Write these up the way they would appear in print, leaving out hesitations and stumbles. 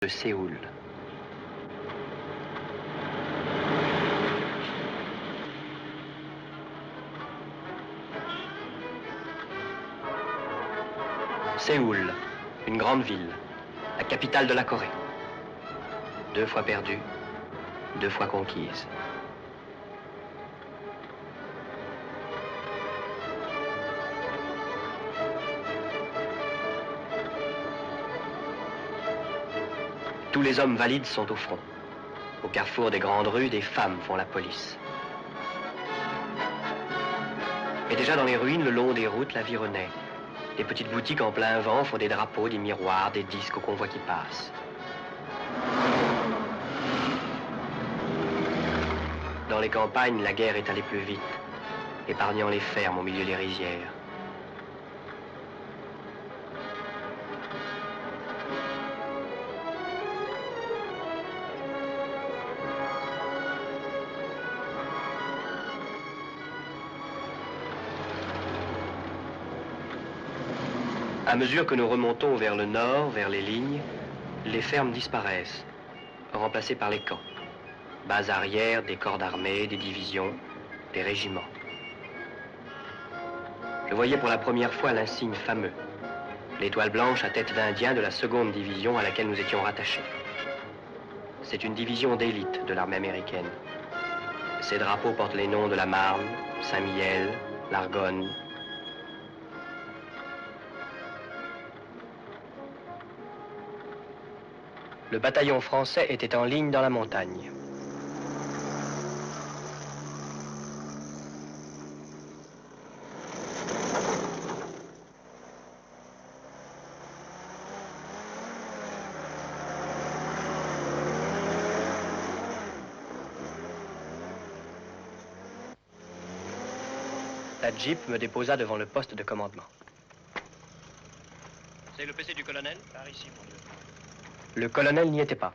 de Séoul. Séoul, une grande ville, la capitale de la Corée. 2 fois perdue, 2 fois conquise. Tous les hommes valides sont au front. Au carrefour des grandes rues, des femmes font la police. Et déjà dans les ruines, le long des routes, la vie renaît. Des petites boutiques en plein vent font des drapeaux, des miroirs, des disques au convoi qui passe. Dans les campagnes, la guerre est allée plus vite, épargnant les fermes au milieu des rizières. À mesure que nous remontons vers le nord, vers les lignes, les fermes disparaissent, remplacées par les camps. Bases arrières, des corps d'armée, des divisions, des régiments. Je voyais pour la première fois l'insigne fameux, l'étoile blanche à tête d'Indien de la 2e division à laquelle nous étions rattachés. C'est une division d'élite de l'armée américaine. Ces drapeaux portent les noms de la Marne, Saint-Mihiel, l'Argonne. Le bataillon français était en ligne dans la montagne. La Jeep me déposa devant le poste de commandement. C'est le PC du colonel? Par ici, mon Dieu. Le colonel n'y était pas.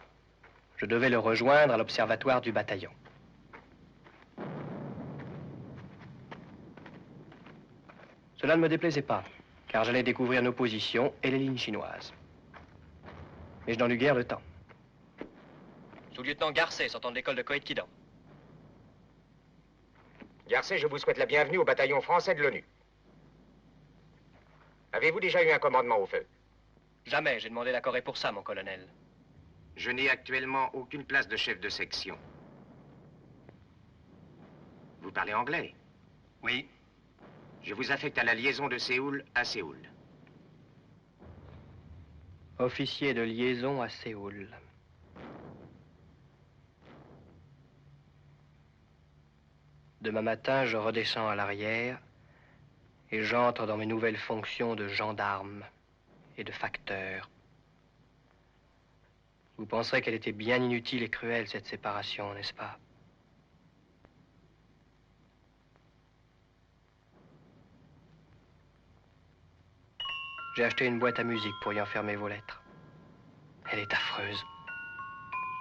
Je devais le rejoindre à l'observatoire du bataillon. Cela ne me déplaisait pas, car j'allais découvrir nos positions et les lignes chinoises. Mais je n'en eus guère le temps. Sous-lieutenant Garcet, sortant de l'école de Coët-Quidan. Garcet, je vous souhaite la bienvenue au bataillon français de l'ONU. Avez-vous déjà eu un commandement au feu? Jamais, j'ai demandé la Corée pour ça, mon colonel. Je n'ai actuellement aucune place de chef de section. Vous parlez anglais? Oui. Je vous affecte à la liaison de Séoul à Séoul. Officier de liaison à Séoul. Demain matin, je redescends à l'arrière et j'entre dans mes nouvelles fonctions de gendarme et de facteur. Vous penserez qu'elle était bien inutile et cruelle, cette séparation, n'est-ce pas? J'ai acheté une boîte à musique pour y enfermer vos lettres. Elle est affreuse.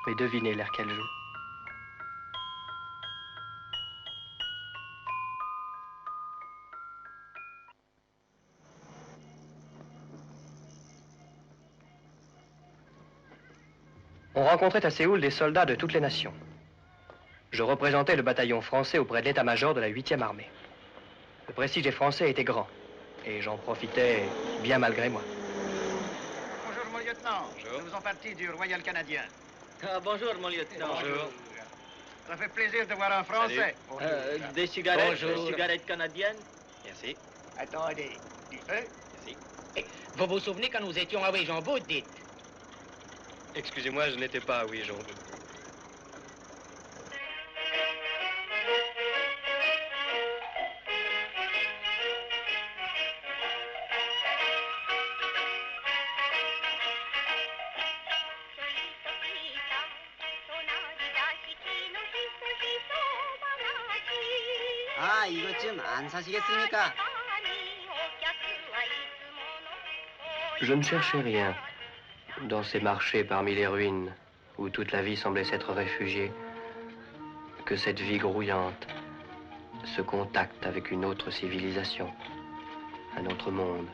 Mais devinez l'air qu'elle joue. On rencontrait à Séoul des soldats de toutes les nations. Je représentais le bataillon français auprès de l'état-major de la 8e armée. Le prestige des Français était grand, et j'en profitais bien malgré moi. Bonjour, mon lieutenant. Bonjour. Nous faisons partie du Royal Canadien. Ah, bonjour, mon lieutenant. Bonjour. Ça fait plaisir de voir un Français. Des cigarettes, Bonjour. des cigarettes canadiennes. Merci. Attendez, du feu? Merci. Vous vous souvenez quand nous étions à Ouéjambout, dites? Excusez-moi, je n'étais pas à Ouijon. 아, 이것 좀 안 사시겠습니까? Je ne cherchais rien dans ces marchés parmi les ruines où toute la vie semblait s'être réfugiée que cette vie grouillante, ce contact avec une autre civilisation, un autre monde.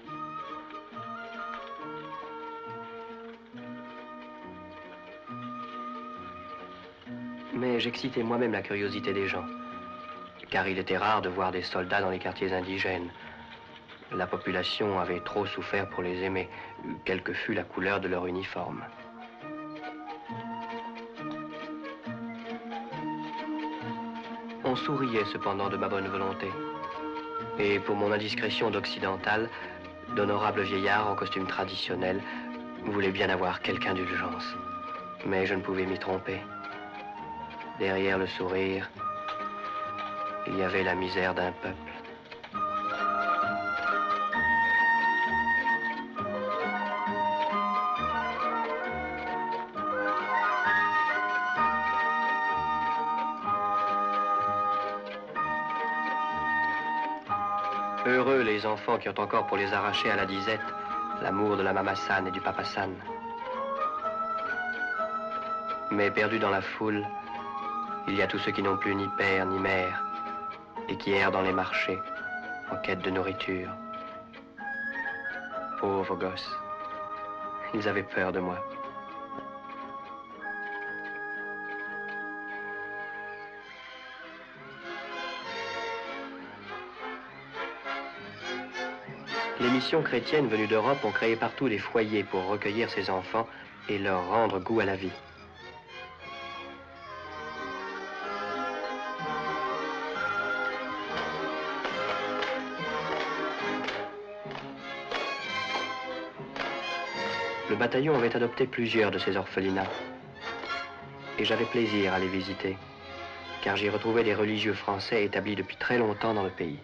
Mais j'excitais moi-même la curiosité des gens, car il était rare de voir des soldats dans les quartiers indigènes. La population avait trop souffert pour les aimer, quelle que fût la couleur de leur uniforme. On souriait cependant de ma bonne volonté. Et pour mon indiscrétion d'occidental, d'honorables vieillards en costume traditionnel voulaient bien avoir quelque indulgence. Mais je ne pouvais m'y tromper. Derrière le sourire, il y avait la misère d'un peuple. Heureux les enfants qui ont encore pour les arracher à la disette l'amour de la maman-san et du papa-san. Mais perdus dans la foule, il y a tous ceux qui n'ont plus ni père ni mère et qui errent dans les marchés en quête de nourriture. Pauvres gosses, ils avaient peur de moi. Les missions chrétiennes venues d'Europe ont créé partout des foyers pour recueillir ces enfants et leur rendre goût à la vie. Le bataillon avait adopté plusieurs de ces orphelinats. Et j'avais plaisir à les visiter, car j'y retrouvais des religieux français établis depuis très longtemps dans le pays.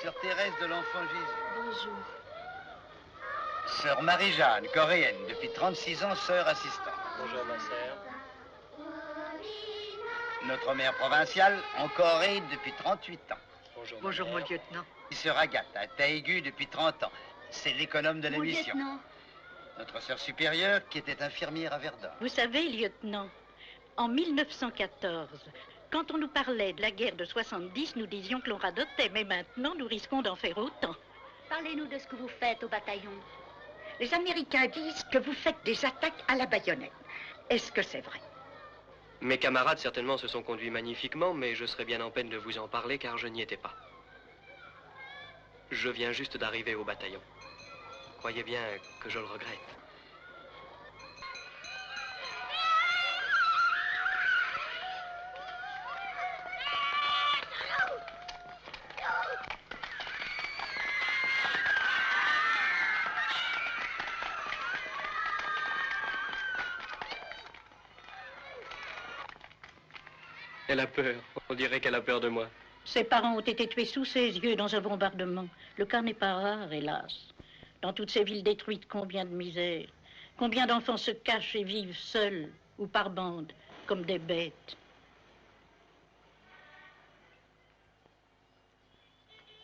Sœur Thérèse de l'Enfant Jésus. Bonjour. Sœur Marie-Jeanne, coréenne, depuis 36 ans, sœur assistante. Bonjour, ma sœur. Notre mère provinciale, en Corée, depuis 38 ans. Bonjour, Bonjour, ma mon mère. lieutenant. Sœur Agathe, à Taïgu, depuis 30 ans. C'est l'économe de Mon l'émission. lieutenant, Notre sœur supérieure, qui était infirmière à Verdun. Vous savez, lieutenant, en 1914, quand on nous parlait de la guerre de 70, nous disions que l'on radotait, mais maintenant, nous risquons d'en faire autant. parlez-nous de ce que vous faites au bataillon. Les Américains disent que vous faites des attaques à la baïonnette. Est-ce que c'est vrai? Mes camarades certainement se sont conduits magnifiquement, mais je serais bien en peine de vous en parler car je n'y étais pas. Je viens juste d'arriver au bataillon. Croyez bien que je le regrette. Elle a peur. On dirait qu'elle a peur de moi. Ses parents ont été tués sous ses yeux dans un bombardement. Le cas n'est pas rare, hélas. Dans toutes ces villes détruites, combien de misère. Combien d'enfants se cachent et vivent seuls ou par bandes, comme des bêtes.